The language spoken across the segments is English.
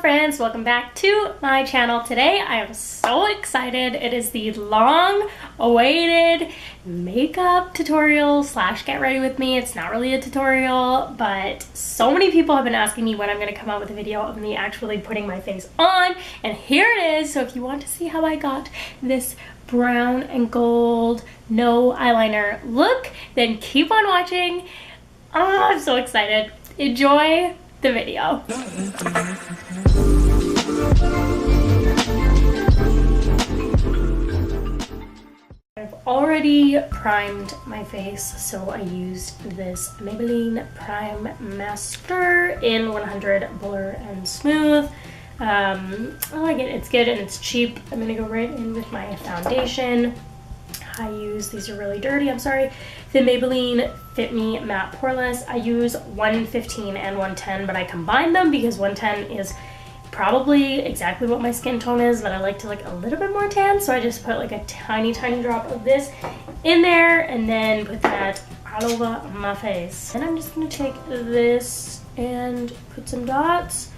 friends, welcome back to my channel. Today I am so excited. It is the long awaited makeup tutorial slash get ready with me. It's not really a tutorial, but so many people have been asking me when I'm going to come out with a video of me actually putting my face on, and here it is. So if you want to see how I got this brown and gold no eyeliner look, then keep on watching. Oh, I'm so excited. Enjoy the video. I've already primed my face, so I used this Maybelline Prime Master in 100 Blur and Smooth. I like it. It's good and it's cheap. I'm gonna go right in with my foundation. I use, these are really dirty, I'm sorry, the Maybelline Fit Me Matte Poreless. I use 115 and 110, but I combine them because 110 is probably exactly what my skin tone is, but I like to look a little bit more tan, so I just put like a tiny drop of this in there and then put that all over my face. And I'm just gonna take this and put some dots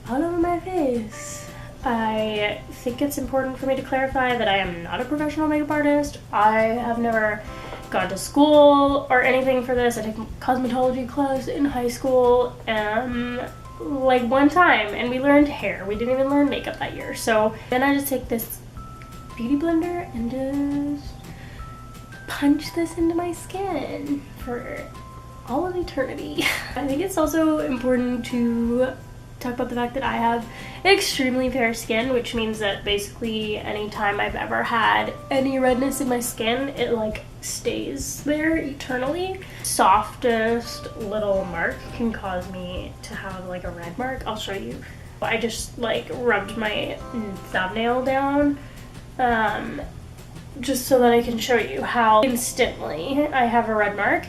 all over my face. I think it's important for me to clarify that I am not a professional makeup artist. I have never gone to school or anything for this. I took cosmetology class in high school like one time, and we learned hair. We didn't even learn makeup that year. So then I just take this beauty blender and just punch this into my skin for all of eternity. I think it's also important to talk about the fact that I have extremely fair skin, which means that basically anytime I've ever had any redness in my skin, it like stays there eternally. Softest little mark can cause me to have like a red mark. I'll show you. I just like rubbed my thumbnail down just so that I can show you how instantly I have a red mark.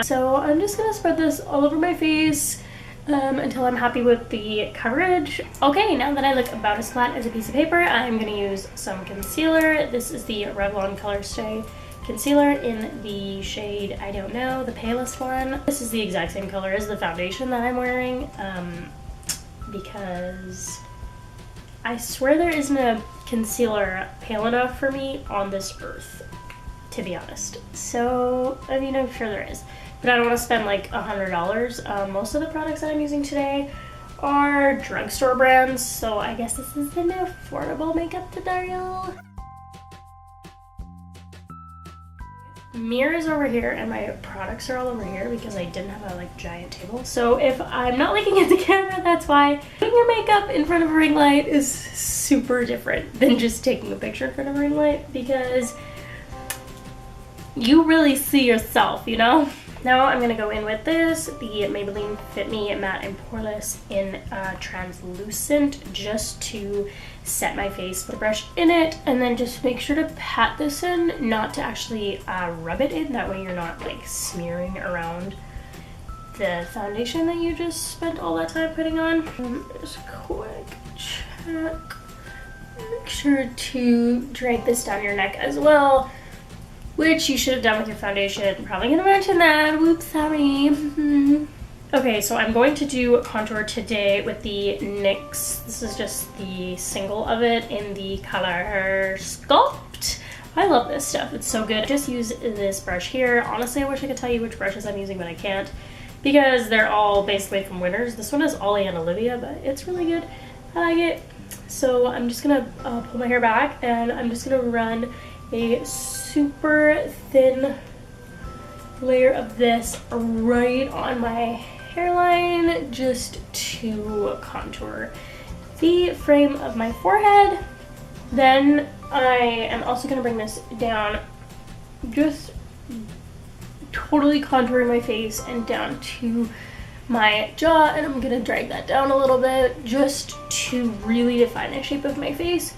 So I'm just gonna spread this all over my face until I'm happy with the coverage. Okay, now that I look about as flat as a piece of paper, I'm going to use some concealer. This is the Revlon Colorstay concealer in the shade I Don't Know, the palest one. This is the exact same color as the foundation that I'm wearing because I swear there isn't a concealer pale enough for me on this earth, to be honest. So, I mean, I'm sure there is, but I don't want to spend like $100. Most of the products that I'm using today are drugstore brands, so I guess this is an affordable makeup tutorial. Mirrors over here and my products are all over here because I didn't have a like giant table. So if I'm not looking at the camera, that's why. Putting your makeup in front of a ring light is super different than just taking a picture in front of a ring light, because you really see yourself, you know? Now I'm going to go in with this, the Maybelline Fit Me Matte and Poreless in translucent, just to set my face with a brush in it, and then just make sure to pat this in, not to actually rub it in. That way you're not like smearing around the foundation that you just spent all that time putting on. Just quick check. Make sure to drape this down your neck as well, which you should have done with your foundation. Probably gonna mention that. Whoops, sorry. Okay, so I'm going to do contour today with the NYX. This is just the single of it in the color Sculpt. I love this stuff. It's so good. Just use this brush here. Honestly, I wish I could tell you which brushes I'm using, but I can't because they're all basically from Winners. This one is Ollie and Olivia, but it's really good. I like it. So I'm just gonna pull my hair back, and I'm just gonna run a super thin layer of this right on my hairline just to contour the frame of my forehead. Then I am also going to bring this down, just totally contouring my face and down to my jaw, and I'm going to drag that down a little bit just to really define the shape of my face.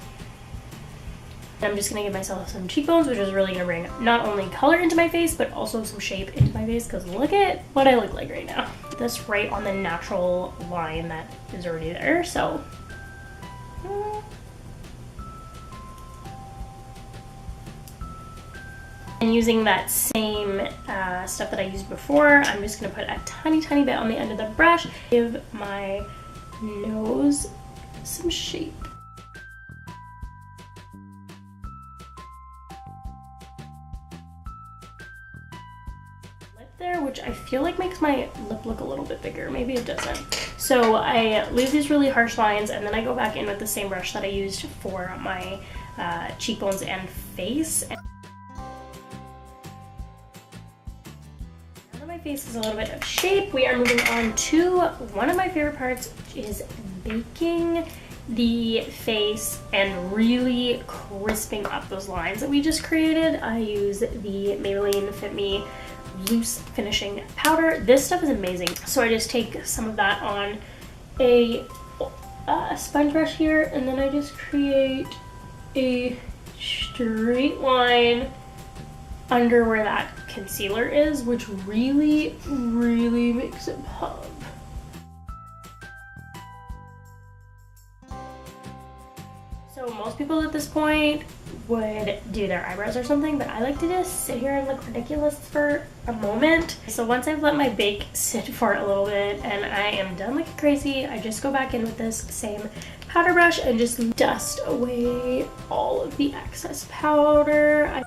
I'm just going to give myself some cheekbones, which is really going to bring not only color into my face, but also some shape into my face, because look at what I look like right now. This right on the natural line that is already there, so. And using that same stuff that I used before, I'm just going to put a tiny bit on the end of the brush, give my nose some shape. There, which I feel like makes my lip look a little bit bigger. Maybe it doesn't. So I leave these really harsh lines, and then I go back in with the same brush that I used for my cheekbones and face. And now that my face is a little bit of shape, we are moving on to one of my favorite parts, which is baking the face and really crisping up those lines that we just created. I use the Maybelline Fit Me loose finishing powder. This stuff is amazing. So I just take some of that on a sponge brush here, and then I just create a straight line under where that concealer is, which really makes it pop. So most people at this point would do their eyebrows or something, but I like to just sit here and look ridiculous for a moment. So once I've let my bake sit for a little bit and I am done looking crazy, I just go back in with this same powder brush and just dust away all of the excess powder.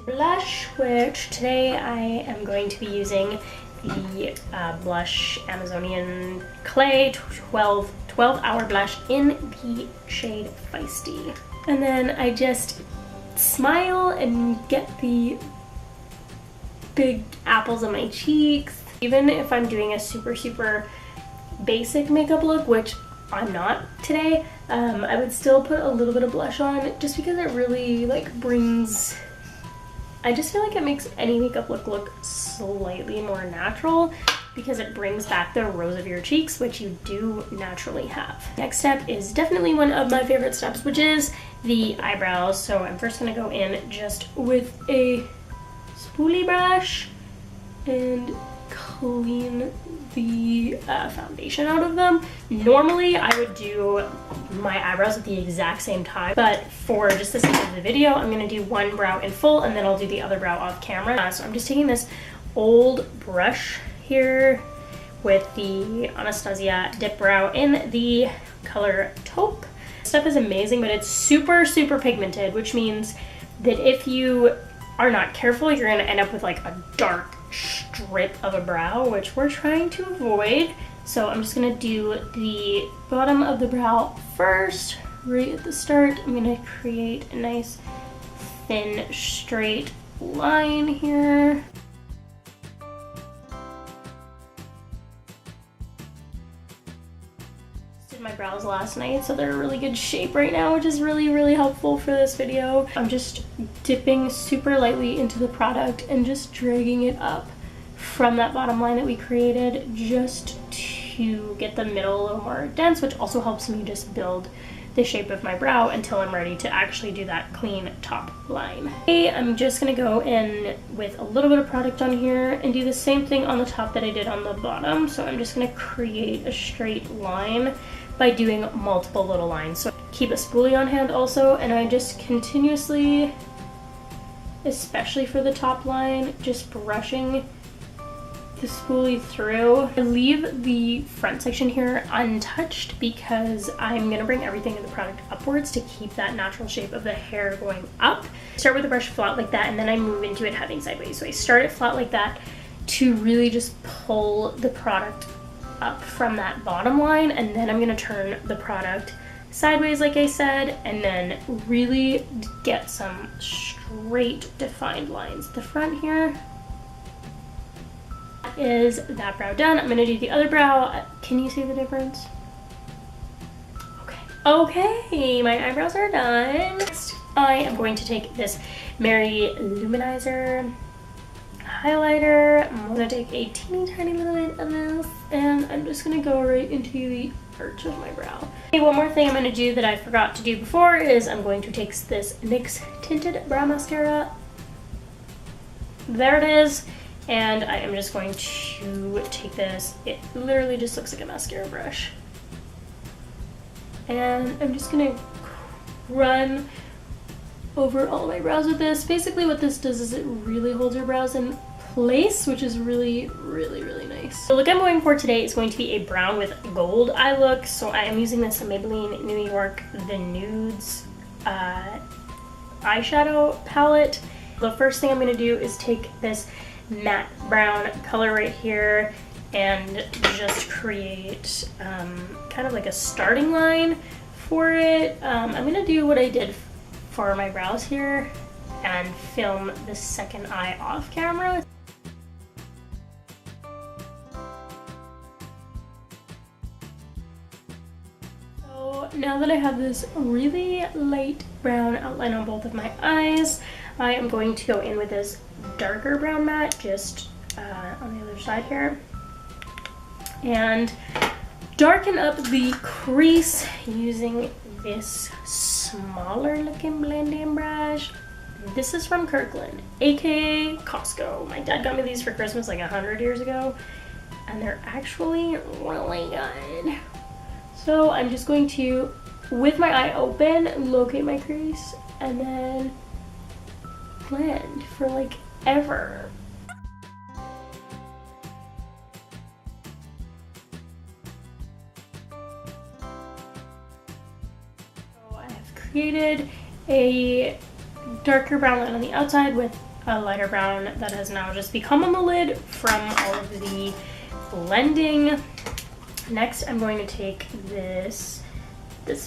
Blush, which today I am going to be using the blush Amazonian Clay 12 hour blush in the shade Feisty. And then I just smile and get the big apples on my cheeks. Even if I'm doing a super basic makeup look, which I'm not today, I would still put a little bit of blush on just because it really like brings, I just feel like it makes any makeup look slightly more natural because it brings back the rose of your cheeks, which you do naturally have. Next step is definitely one of my favorite steps, which is the eyebrows. So I'm first gonna go in just with a spoolie brush and clean the foundation out of them. Normally I would do my eyebrows at the exact same time, but for just the sake of the video, I'm gonna do one brow in full and then I'll do the other brow off camera. So I'm just taking this old brush here with the Anastasia Dip Brow in the color Taupe. This stuff is amazing, but it's super pigmented, which means that if you are not careful, you're gonna end up with like a dark strip of a brow, which we're trying to avoid. So I'm just gonna do the bottom of the brow first, right at the start. I'm gonna create a nice thin straight line here. Did my brows last night, so they're in really good shape right now, which is really helpful for this video. I'm just dipping super lightly into the product and just dragging it up from that bottom line that we created just to get the middle a little more dense, which also helps me just build the shape of my brow until I'm ready to actually do that clean top line. Okay, I'm just gonna go in with a little bit of product on here and do the same thing on the top that I did on the bottom. So I'm just gonna create a straight line by doing multiple little lines. So keep a spoolie on hand also, and I just continuously, especially for the top line, just brushing the spoolie through. I leave the front section here untouched because I'm gonna bring everything in the product upwards to keep that natural shape of the hair going up. Start with the brush flat like that, and then I move into it heading sideways. So I start it flat like that to really just pull the product up from that bottom line, and then I'm gonna turn the product sideways like I said, and then really get some straight defined lines. The front here is that brow done. I'm gonna do the other brow. Can you see the difference? Okay, my eyebrows are done. Next, I am going to take this Mary Luminizer highlighter. I'm gonna take a teeny tiny little bit of this, and I'm just gonna go right into the arch of my brow. Okay, one more thing I'm gonna do that I forgot to do before is I'm going to take this NYX Tinted Brow Mascara. There it is. And I am just going to take this, it literally just looks like a mascara brush. And I'm just gonna run over all my brows with this. Basically what this does is it really holds your brows in place, which is really, really, really nice. The look I'm going for today is going to be a brown with gold eye look. So I am using this Maybelline New York The Nudes eyeshadow palette. The first thing I'm going to do is take this matte brown color right here and just create kind of like a starting line for it. I'm going to do what I did for my brows here and film the second eye off camera. So now that I have this really light brown outline on both of my eyes, I am going to go in with this darker brown matte just on the other side here and darken up the crease using this smaller looking blending brush. This is from Kirkland, aka Costco. My dad got me these for Christmas like 100 years ago, and they're actually really good. So I'm just going to, with my eye open, locate my crease and then blend for like ever. Created a darker brown line on the outside with a lighter brown that has now just become on the lid from all of the blending. Next, I'm going to take this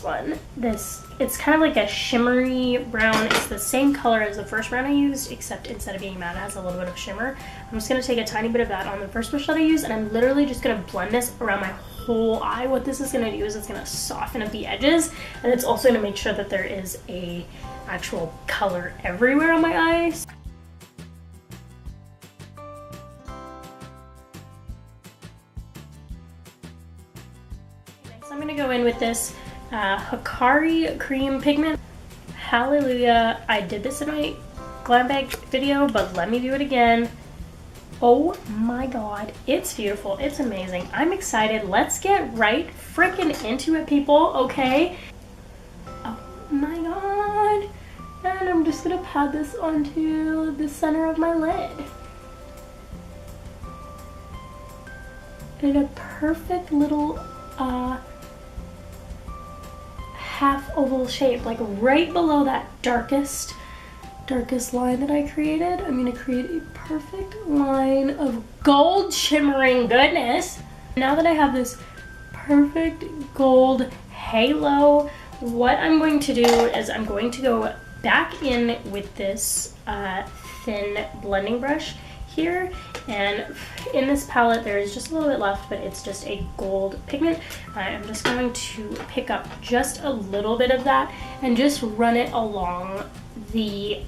one. It's kind of like a shimmery brown. It's the same color as the first brown I used, except instead of being matte, it has a little bit of shimmer. I'm just going to take a tiny bit of that on the first brush that I used, and I'm literally just going to blend this around my whole eye. What this is going to do is it's going to soften up the edges, and it's also going to make sure that there is a actual color everywhere on my eyes. Next, I'm going to go in with this Hikari cream pigment. Hallelujah, I did this in my glam bag video, but let me do it again. Oh my god, it's beautiful, it's amazing. I'm excited. Let's get right freaking into it, people, okay? Oh my god. And I'm just gonna pat this onto the center of my lid. In a perfect little half oval shape, like right below that darkest line that I created. I'm gonna create a perfect line of gold shimmering goodness. Now that I have this perfect gold halo, what I'm going to do is I'm going to go back in with this thin blending brush here, and in this palette there is just a little bit left, but it's just a gold pigment. I'm just going to pick up just a little bit of that and just run it along the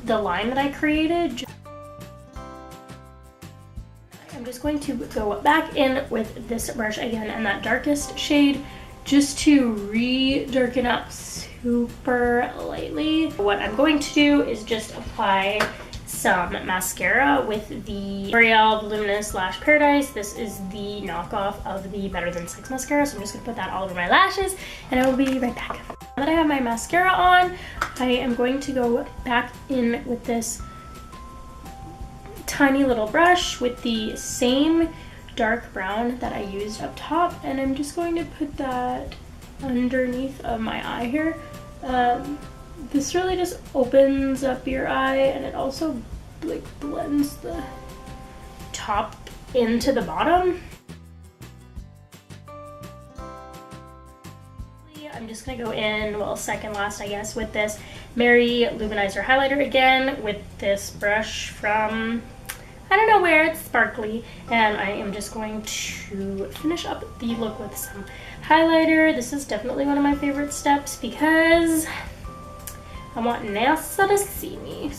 line that I created. I'm just going to go back in with this brush again and that darkest shade just to re-darken up super lightly. What I'm going to do is just apply some mascara with the L'Oreal Voluminous Lash Paradise. This is the knockoff of the Better Than Sex mascara, so I'm just going to put that all over my lashes and I will be right back. Now that I have my mascara on, I am going to go back in with this tiny little brush with the same dark brown that I used up top, and I'm just going to put that underneath of my eye here. This really just opens up your eye, and it also like blends the top into the bottom. I'm just gonna go in, well, second last I guess, with this Mary Luminizer highlighter again with this brush from I don't know where, it's sparkly, and I am just going to finish up the look with some highlighter. This is definitely one of my favorite steps because I want NASA to see me.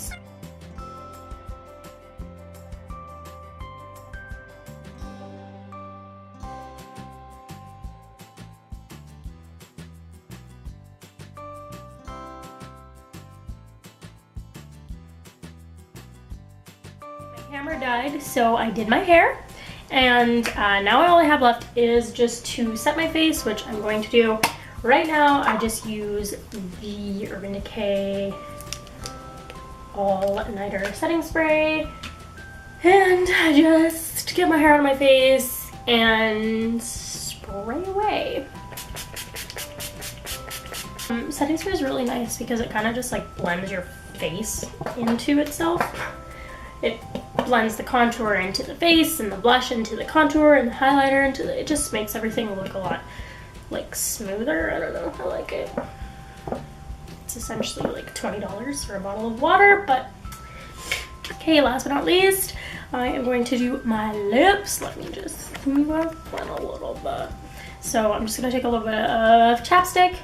Camera died, so I did my hair, and now all I have left is just to set my face, which I'm going to do right now. I just use the Urban Decay all-nighter setting spray, and I just get my hair out of my face and spray away. Setting spray is really nice because it kind of just like blends your face into itself. It blends the contour into the face and the blush into the contour and the highlighter into the, it just makes everything look a lot like smoother. I don't know, I like it. It's essentially like $20 for a bottle of water, but okay, last but not least, I am going to do my lips. Let me just move them a little bit. So I'm just gonna take a little bit of chapstick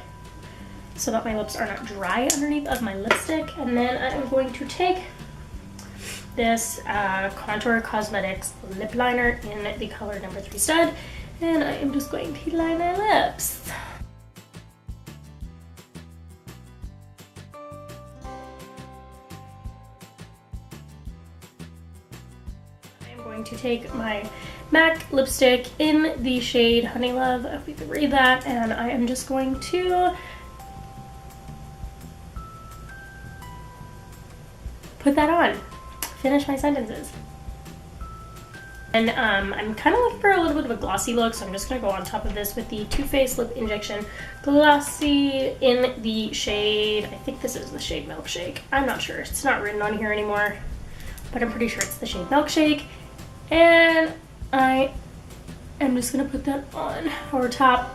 so that my lips are not dry underneath of my lipstick, and then I'm going to take this Contour Cosmetics lip liner in the color number 3 Stud, and I am just going to line my lips. I am going to take my MAC lipstick in the shade Honey Love, if we could read that, and I am just going to put that on. Finish my sentences. And I'm kind of looking for a little bit of a glossy look, so I'm just going to go on top of this with the Too Faced Lip Injection Glossy in the shade, I think this is the shade Milkshake. I'm not sure. It's not written on here anymore, but I'm pretty sure it's the shade Milkshake. And I am just going to put that on over top.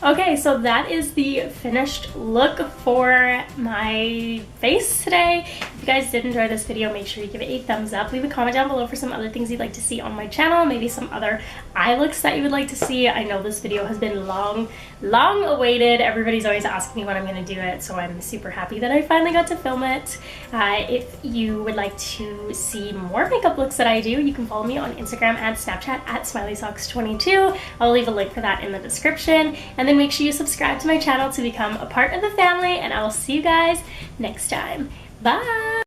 Okay, so that is the finished look for my face today. If you guys did enjoy this video, make sure you give it a thumbs up. Leave a comment down below for some other things you'd like to see on my channel, maybe some other eye looks that you would like to see. I know this video has been long awaited. Everybody's always asking me when I'm going to do it, so I'm super happy that I finally got to film it. If you would like to see more makeup looks that I do, you can follow me on Instagram and Snapchat at SmileySocks22. I'll leave a link for that in the description. And then make sure you subscribe to my channel to become a part of the family, and I will see you guys next time. Bye!